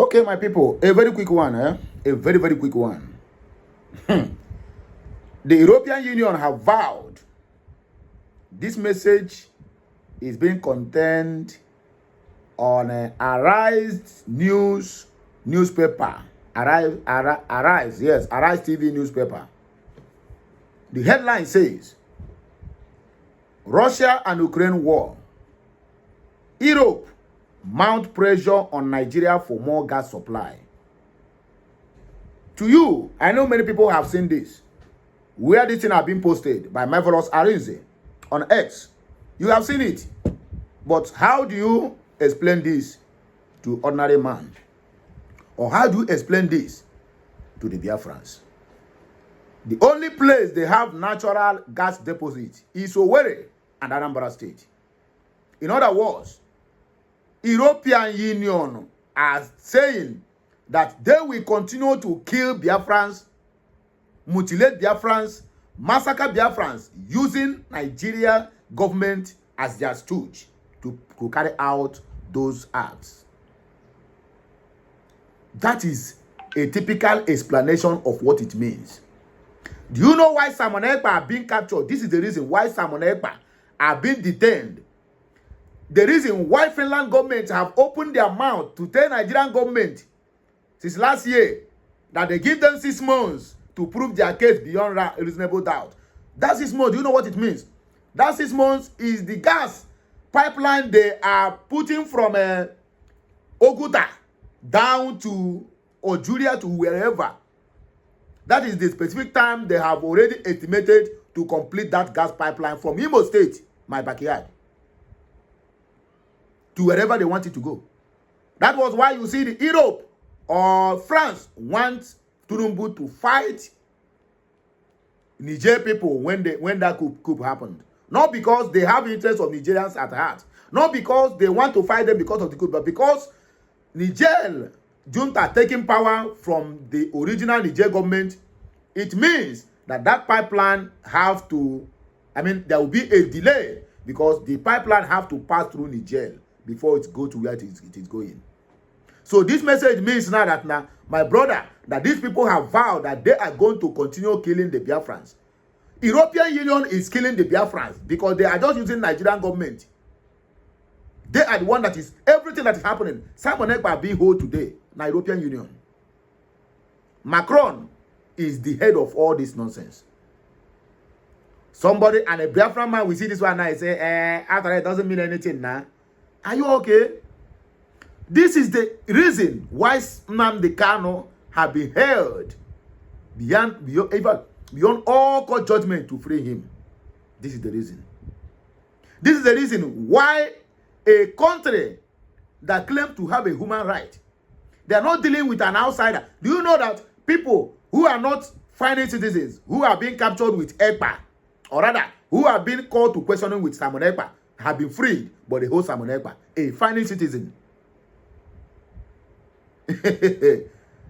Okay, my people, a very quick one, a very, very quick one. The European Union have vowed this message is being contained on Arise newspaper. Arise TV newspaper. The headline says, Russia and Ukraine war. Europe mount pressure on Nigeria for more gas supply. To you, I know many people have seen this, where this thing have been posted by Marvelous Arinze on X. You have seen it. But how do you explain this to ordinary man? Or how do you explain this to the Biafrans? The only place they have natural gas deposit is Owerri and Anambra State. In other words, European Union are saying that they will continue to kill Biafrans, mutilate Biafrans, massacre Biafrans using Nigeria government as their stooge to carry out those acts. That is a typical explanation of what it means. Do you know why Simon Ekpa are being captured? This is the reason why Simon Ekpa are being detained. The reason why Finland government have opened their mouth to tell Nigerian government since last year that they give them 6 months to prove their case beyond reasonable doubt. That 6 months, do you know what it means? That 6 months is the gas pipeline they are putting from Oguta down to Ojuria to wherever. That is the specific time they have already estimated to complete that gas pipeline from Imo State, my backyard, to wherever they want it to go. That was why you see the Europe or France want Turumbu to fight Niger people when that coup happened. Not because they have interest of Nigerians at heart. Not because they want to fight them because of the coup, but because Niger junta taking power from the original Niger government. It means that pipeline have to, there will be a delay because the pipeline have to pass through Niger before it go to where it is going. So this message means now that my brother, that these people have vowed that they are going to continue killing the Biafrans. European Union is killing the Biafrans because they are just using Nigerian government. They are the one that is everything that is happening. Simon Ekpa being hold today, European Union. Macron is the head of all this nonsense. Somebody and a Biafran man, we see this one now, and say, after that, it doesn't mean anything now. Are you okay? This is the reason why Nnamdi Kanu have been held beyond all court judgment to free him. This is the reason. This is the reason why a country that claims to have a human right, they are not dealing with an outsider. Do you know that people who are not foreign citizens, who are being captured with Ekpa, or rather, who are being called to questioning with Simon Ekpa, have been freed, but they hold Simon Ekpa, a foreign citizen.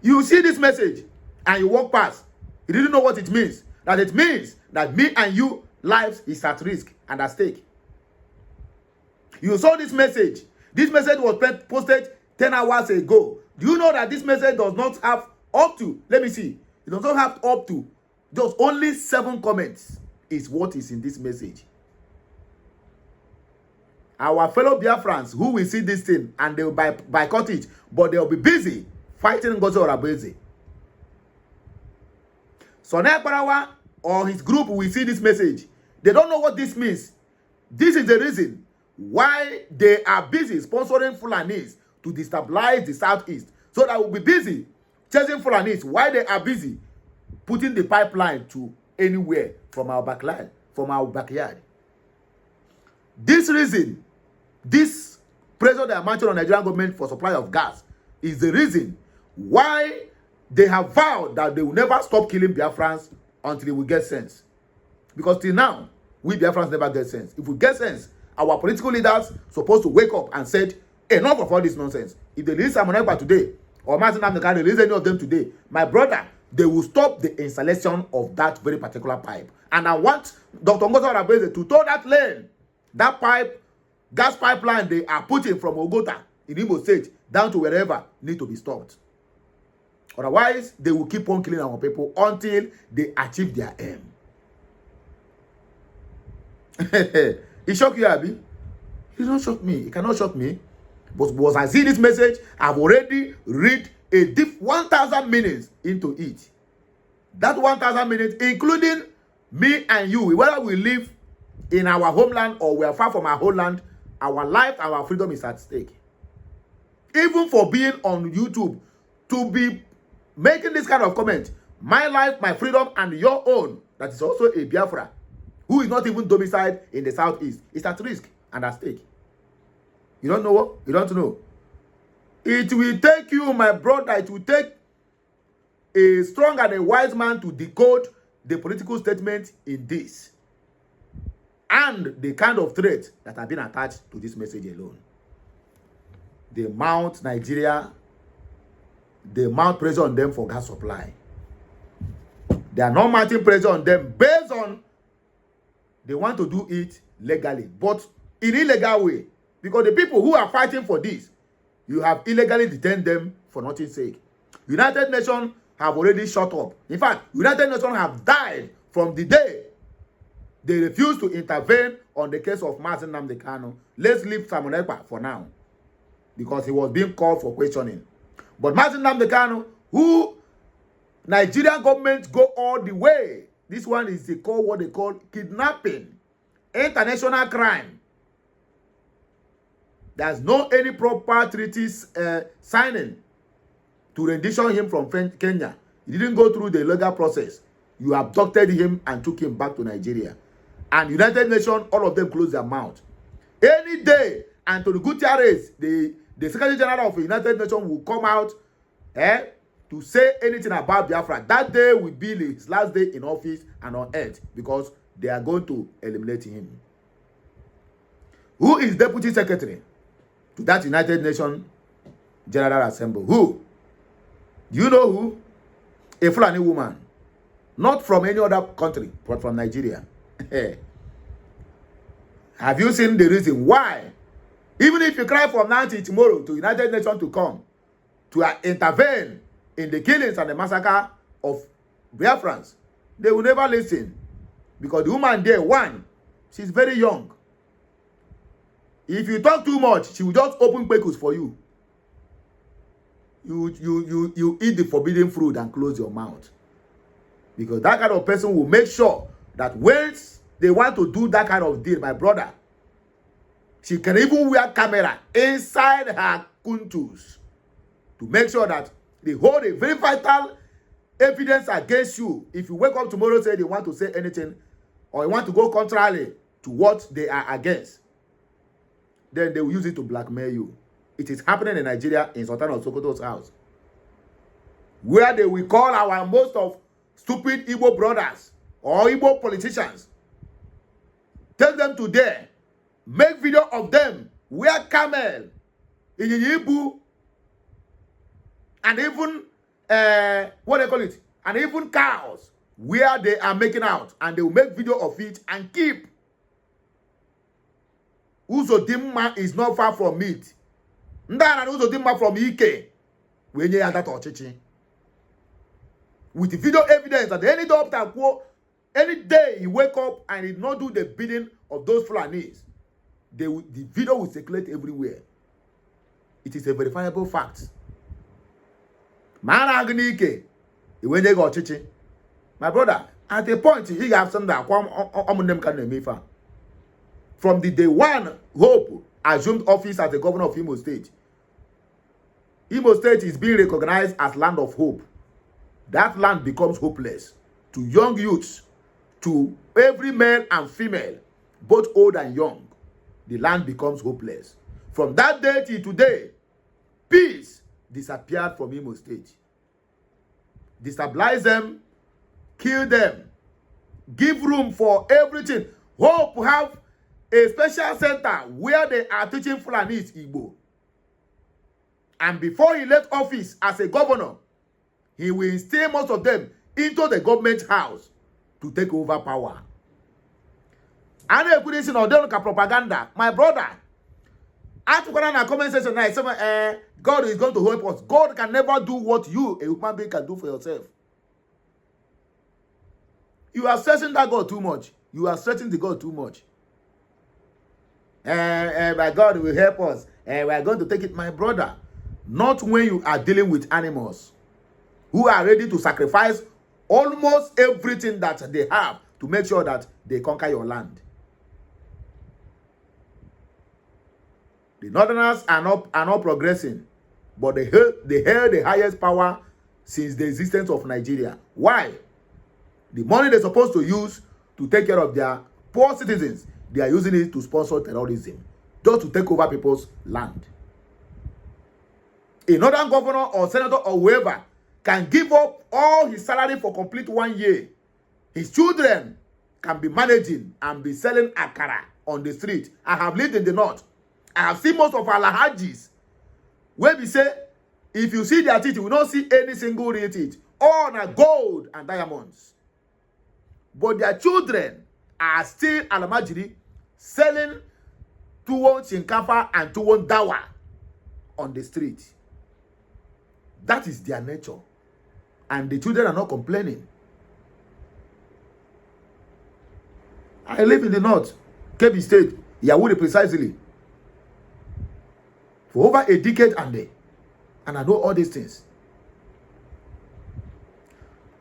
You see this message and you walk past. You didn't know what it means. That it means that me and you lives is at risk and at stake. You saw this message. This message was posted 10 hours ago. Do you know that this message does not have up to, let me see, it does not have up to, just only 7 comments is what is in this message. Our fellow Biafrans who will see this thing and they will boycott it, but they will be busy fighting Ngozi Orabeze. So Ekpa or his group will see this message. They don't know what this means. This is the reason why they are busy sponsoring Fulanis to destabilize the southeast. So that will be busy chasing Fulanis while they are busy putting the pipeline to anywhere from our backyard. This reason, this pressure they are mounting on Nigerian government for supply of gas is the reason why they have vowed that they will never stop killing Biafrans until we get sense. Because till now, we Biafrans never get sense. If we get sense, our political leaders supposed to wake up and said, enough of all this nonsense. If they release Simon Ekpa today, or Martin Nnamdi release any of them today, my brother, they will stop the installation of that very particular pipe. And I want Dr. Ngozi Orabeze to tow that lane, that pipe, gas pipeline they are putting from Ogota in Imo State. down to wherever need to be stopped. Otherwise, they will keep on killing our people until they achieve their aim. It shocked you, Abi? It don't shock me. It cannot shock me. But once I see this message, I've already read a deep 1,000 minutes into it. That 1,000 minutes, including me and you, whether we live in our homeland or we are far from our homeland, our life, our freedom is at stake. Even for being on YouTube, to be making this kind of comment, my life, my freedom, and your own, that is also a Biafra, who is not even domiciled in the southeast, is at risk and at stake. You don't know what? You don't know. It will take you, my brother, it will take a strong and a wise man to decode the political statement in this and the kind of threat that have been attached to this message alone. They mount Nigeria, they mount pressure on them for gas supply. They are not mounting pressure on them based on they want to do it legally, but in illegal way. Because the people who are fighting for this, you have illegally detained them for nothing's sake. United Nations have already shut up. In fact, United Nations have died from the day they refused to intervene on the case of Nnamdi Kanu. Let's leave S.Ekpa for now, because he was being called for questioning. But Nnamdi Kanu, who Nigerian government go all the way. This one is called what they call kidnapping, international crime. There's no any proper treaties signing to rendition him from Kenya. He didn't go through the legal process. You abducted him and took him back to Nigeria. And United Nations, all of them closed their mouth. Any day, Antonio Guterres, the Secretary General of the United Nations, will come out to say anything about Biafra. That day will be his last day in office and on earth, because they are going to eliminate him. Who is Deputy Secretary to that United Nations General Assembly? Who? Do you know who? A Fulani woman. Not from any other country, but from Nigeria. Have you seen the reason why? Even if you cry from now till tomorrow to United Nations to come to intervene in the killings and the massacre of Biafrans, they will never listen. Because the woman there, one, she's very young. If you talk too much, she will just open pekus for you. You eat the forbidden fruit and close your mouth. Because that kind of person will make sure that once they want to do that kind of deal, my brother, she can even wear camera inside her kuntus to make sure that they hold a very vital evidence against you. If you wake up tomorrow, say they want to say anything, or you want to go contrary to what they are against, then they will use it to blackmail you. It is happening in Nigeria, in Sultan of Sokoto's house, where they will call our most of stupid Igbo brothers or Igbo politicians, take them to there, make video of them, wear camel, in Igbo, and even, what they call it, and even cows, where they are making out, and they will make video of it and keep. Uzodimma is not far from it. Ndana Uzodimma from Ike. When you have that ochichi. With the video evidence that any doctor, any day he wake up and he not do the bidding of those Fulanis, the video will circulate everywhere. It is a verifiable fact. Man Agnike, when they got chichi. My brother, at a point, he have some that Umunnem Kanu. From the day one, Hope assumed office as the governor of Imo State. Imo State is being recognized as land of hope. That land becomes hopeless to young youths, to every male and female, both old and young. The land becomes hopeless. From that day till today, peace disappeared from Imo State. Destabilize them, kill them, give room for everything. Hope have a special center where they are teaching Fulanis Igbo. And before he left office as a governor, he will instill most of them into the government house to take over power. And a creation of propaganda. My brother, Ask in a comment section now. Say, God is going to help us. God can never do what you, a human being, can do for yourself. You are stressing that God too much. You are stressing the God too much. My God will help us. We are going to take it, my brother. Not when you are dealing with animals who are ready to sacrifice almost everything that they have to make sure that they conquer your land. The Northerners are not progressing, but they held the highest power since the existence of Nigeria. Why? The money they're supposed to use to take care of their poor citizens, they are using it to sponsor terrorism, just to take over people's land. A northern governor or senator or whoever can give up all his salary for complete 1 year. His children can be managing and be selling akara on the street. I have lived in the north. I have seen most of our lahajis where we say, if you see their teeth, you will not see any single real teeth. All are gold and diamonds. But their children are still alamajiri selling tuwon shinkafa and tuwon dawa on the street. That is their nature. And the children are not complaining. I live in the north, Kebbi State, Yawuri precisely, for over a decade and I know all these things.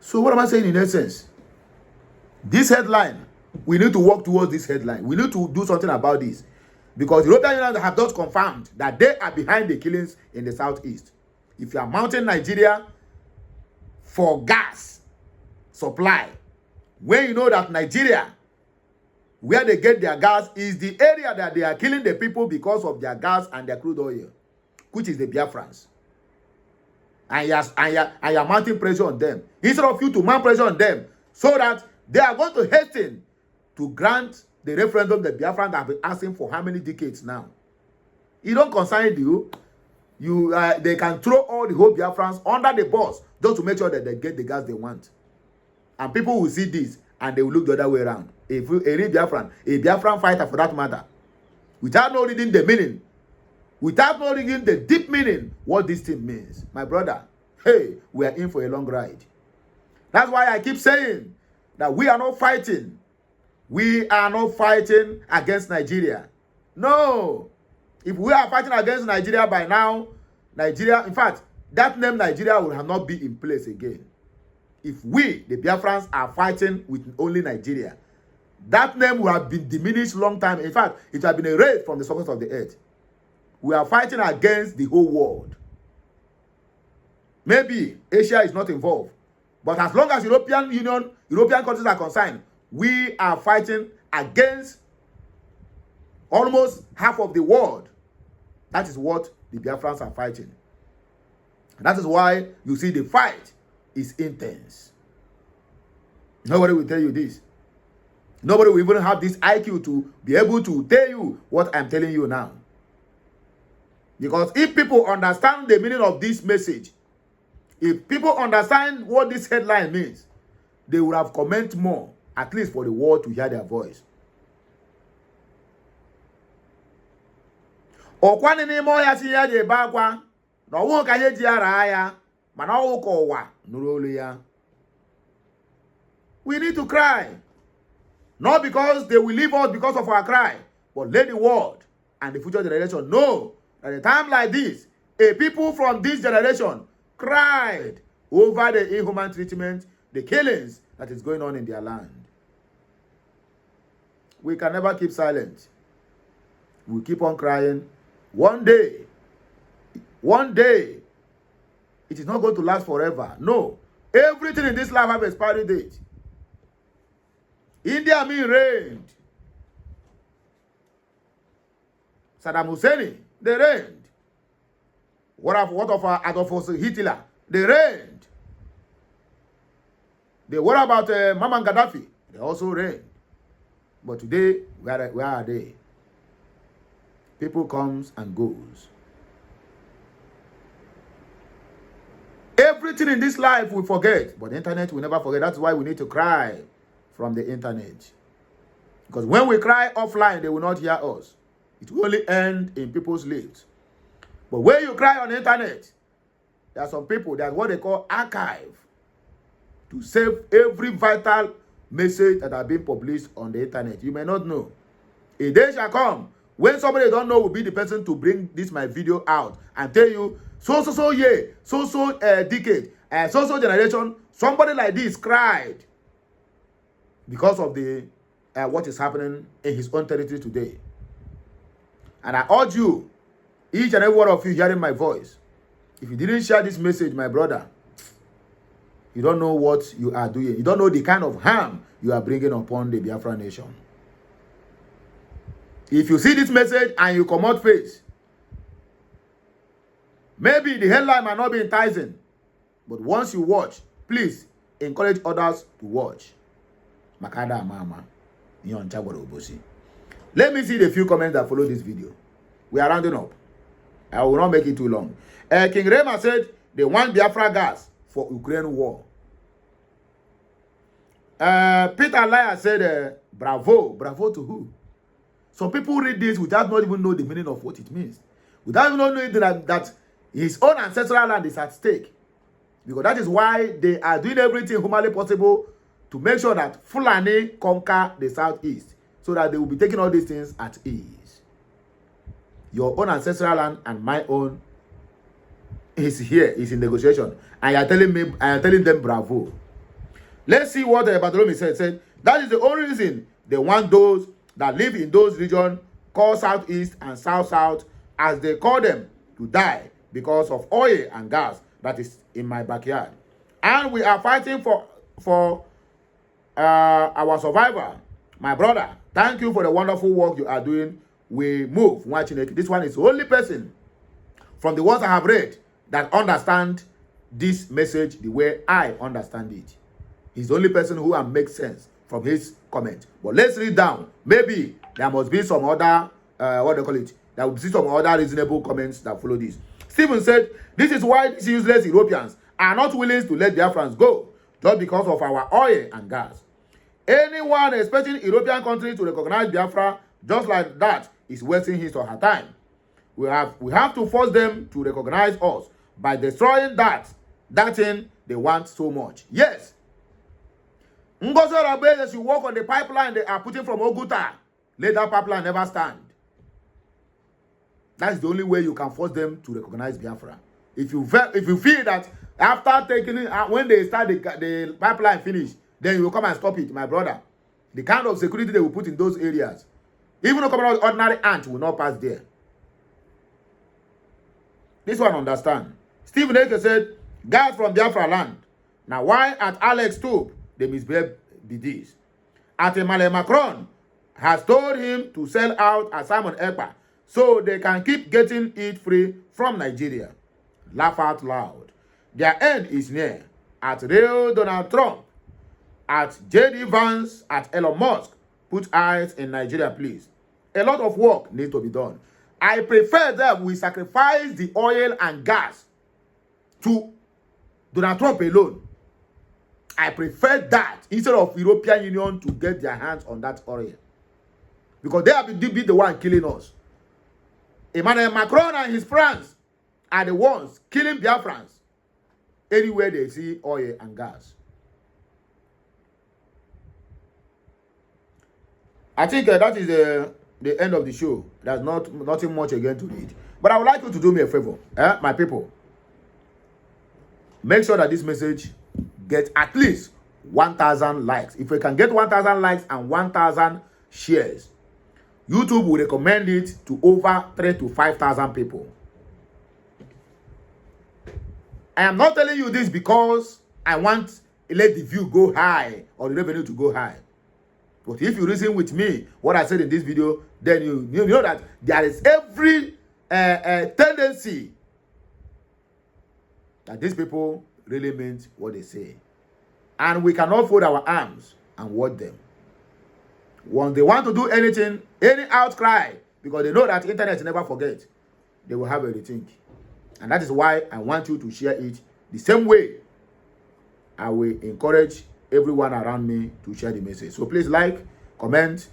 So what am I saying in essence? This headline, we need to work towards this headline. We need to do something about this. Because the European Union have just confirmed that they are behind the killings in the southeast. If you are mounting Nigeria for gas supply, when you know that Nigeria, where they get their gas, is the area that they are killing the people because of their gas and their crude oil, which is the Biafrans. And you are mounting pressure on them. Instead of you to mount pressure on them, so that they are going to hasten to grant the referendum that Biafrans have been asking for how many decades now. It don't concern you. They can throw all the whole Biafrans under the bus just to make sure that they get the gas they want. And people will see this and they will look the other way around. If a real Biafran, a Biafran fighter for that matter, without not reading the meaning, without not reading the deep meaning, what this thing means, my brother, hey, we are in for a long ride. That's why I keep saying that we are not fighting. We are not fighting against Nigeria. No. If we are fighting against Nigeria by now, Nigeria, in fact, that name Nigeria will have not be in place again. If we, the Biafrans, are fighting with only Nigeria, that name will have been diminished long time. In fact, it will have been erased from the surface of the earth. We are fighting against the whole world. Maybe Asia is not involved. But as long as European countries are concerned, we are fighting against almost half of the world. That is what the Biafrans are fighting. And that is why you see the fight is intense. Nobody will tell you this. Nobody will even have this IQ to be able to tell you what I'm telling you now. Because if people understand the meaning of this message, if people understand what this headline means, they would have commented more, at least for the world to hear their voice. Okwani ni moya si ya je bakwa, no wo ka ye ji ara ya, mana wo ko wa nurolu ya. We need to cry. Not because they will leave us because of our cry, but let the world and the future generation know that at a time like this, a people from this generation cried over the inhuman treatment, the killings that is going on in their land. We can never keep silent. We keep on crying. One day, it is not going to last forever. No. Everything in this life has an expiry date. India reigned. Saddam Hussein, they reigned. What of Adolf Hitler? They reigned. What about Muammar Gaddafi? They also reigned. But today, where are they? People comes and goes. Everything in this life we forget, but the internet we never forget. That's why we need to cry from the internet. Because when we cry offline, they will not hear us. It will only end in people's lives. But when you cry on the internet, there are some people, that's what they call archive, to save every vital message that have been published on the internet. You may not know. A day shall come when somebody you don't know will be the person to bring this my video out and tell you so year, decade, so generation, somebody like this cried because of the what is happening in his own territory today. And I urge you, each and every one of you hearing my voice, if you didn't share this message, my brother, you don't know what you are doing. You don't know the kind of harm you are bringing upon the Biafra nation. If you see this message and you come out face, maybe the headline might not be enticing, but once you watch, please encourage others to watch. Makada Mama, let me see the few comments that follow this video. We are rounding up. I will not make it too long. King Rema said they want Biafra gas for Ukraine war. Peter Laya said, bravo. Bravo to who? Some people read this without not even know the meaning of what it means. Without even knowing that his own ancestral land is at stake. Because that is why they are doing everything humanly possible to make sure that Fulani conquer the southeast. So that they will be taking all these things at ease. Your own ancestral land and my own is here, is in negotiation. And you are telling them bravo. Let's see what Bartholomew said. That is the only reason they want those that live in those regions called Southeast and South, as they call them, to die because of oil and gas that is in my backyard. And we are fighting for our survival. My brother, thank you for the wonderful work you are doing. We move. Watching it. This one is the only person from the ones I have read that understand this message the way I understand it. He's the only person who can make sense from his comment. But let's read down. Maybe there must be some other, what they call it, there will be some other reasonable comments that follow this. Stephen said, this is why these useless Europeans are not willing to let Biafrans go, just because of our oil and gas. Anyone expecting European countries to recognize Biafra just like that is wasting his or her time. We have to force them to recognize us by destroying that thing they want so much. Yes. Ngozi Oraveze should work on the pipeline they are putting from Oguta. Let that pipeline never stand. That's the only way you can force them to recognize Biafra. If you feel that after taking it, when they start the pipeline finish, then you will come and stop it, my brother. The kind of security they will put in those areas, even a ordinary ant will not pass there. This one understand. Stephen Eke said, guys from Biafra land. Now why at Alex Toop they misbehave be this? At Emmanuel Macron has told him to sell out at S.Ekpa so they can keep getting it free from Nigeria. Laugh out loud. Their end is near. At real Donald Trump, at J.D. Vance, at Elon Musk, put eyes in Nigeria, please. A lot of work needs to be done. I prefer that we sacrifice the oil and gas to Donald Trump alone. I prefer that instead of European Union to get their hands on that oil. Because they have been the one killing us. Emmanuel Macron and his friends are the ones killing Biafrans anywhere they see oil and gas. I think that is the end of the show. There's nothing much again to read. But I would like you to do me a favor, my people. Make sure that this message gets at least 1,000 likes. If we can get 1,000 likes and 1,000 shares, YouTube will recommend it to over 3,000 to 5,000 people. I am not telling you this because I want to let the view go high or the revenue to go high. But if you reason with me, what I said in this video, then you know that there is every tendency that these people really meant what they say. And we cannot fold our arms and watch them. When they want to do anything, any outcry, because they know that internet never forgets, they will have a rethink. And that is why I want you to share it the same way I will encourage everyone around me to share the message. So please like, comment,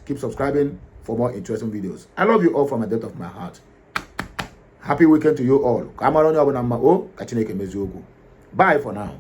keep subscribing. for more interesting videos. I love you all from the depth of my heart. Happy weekend to you all. Bye for now.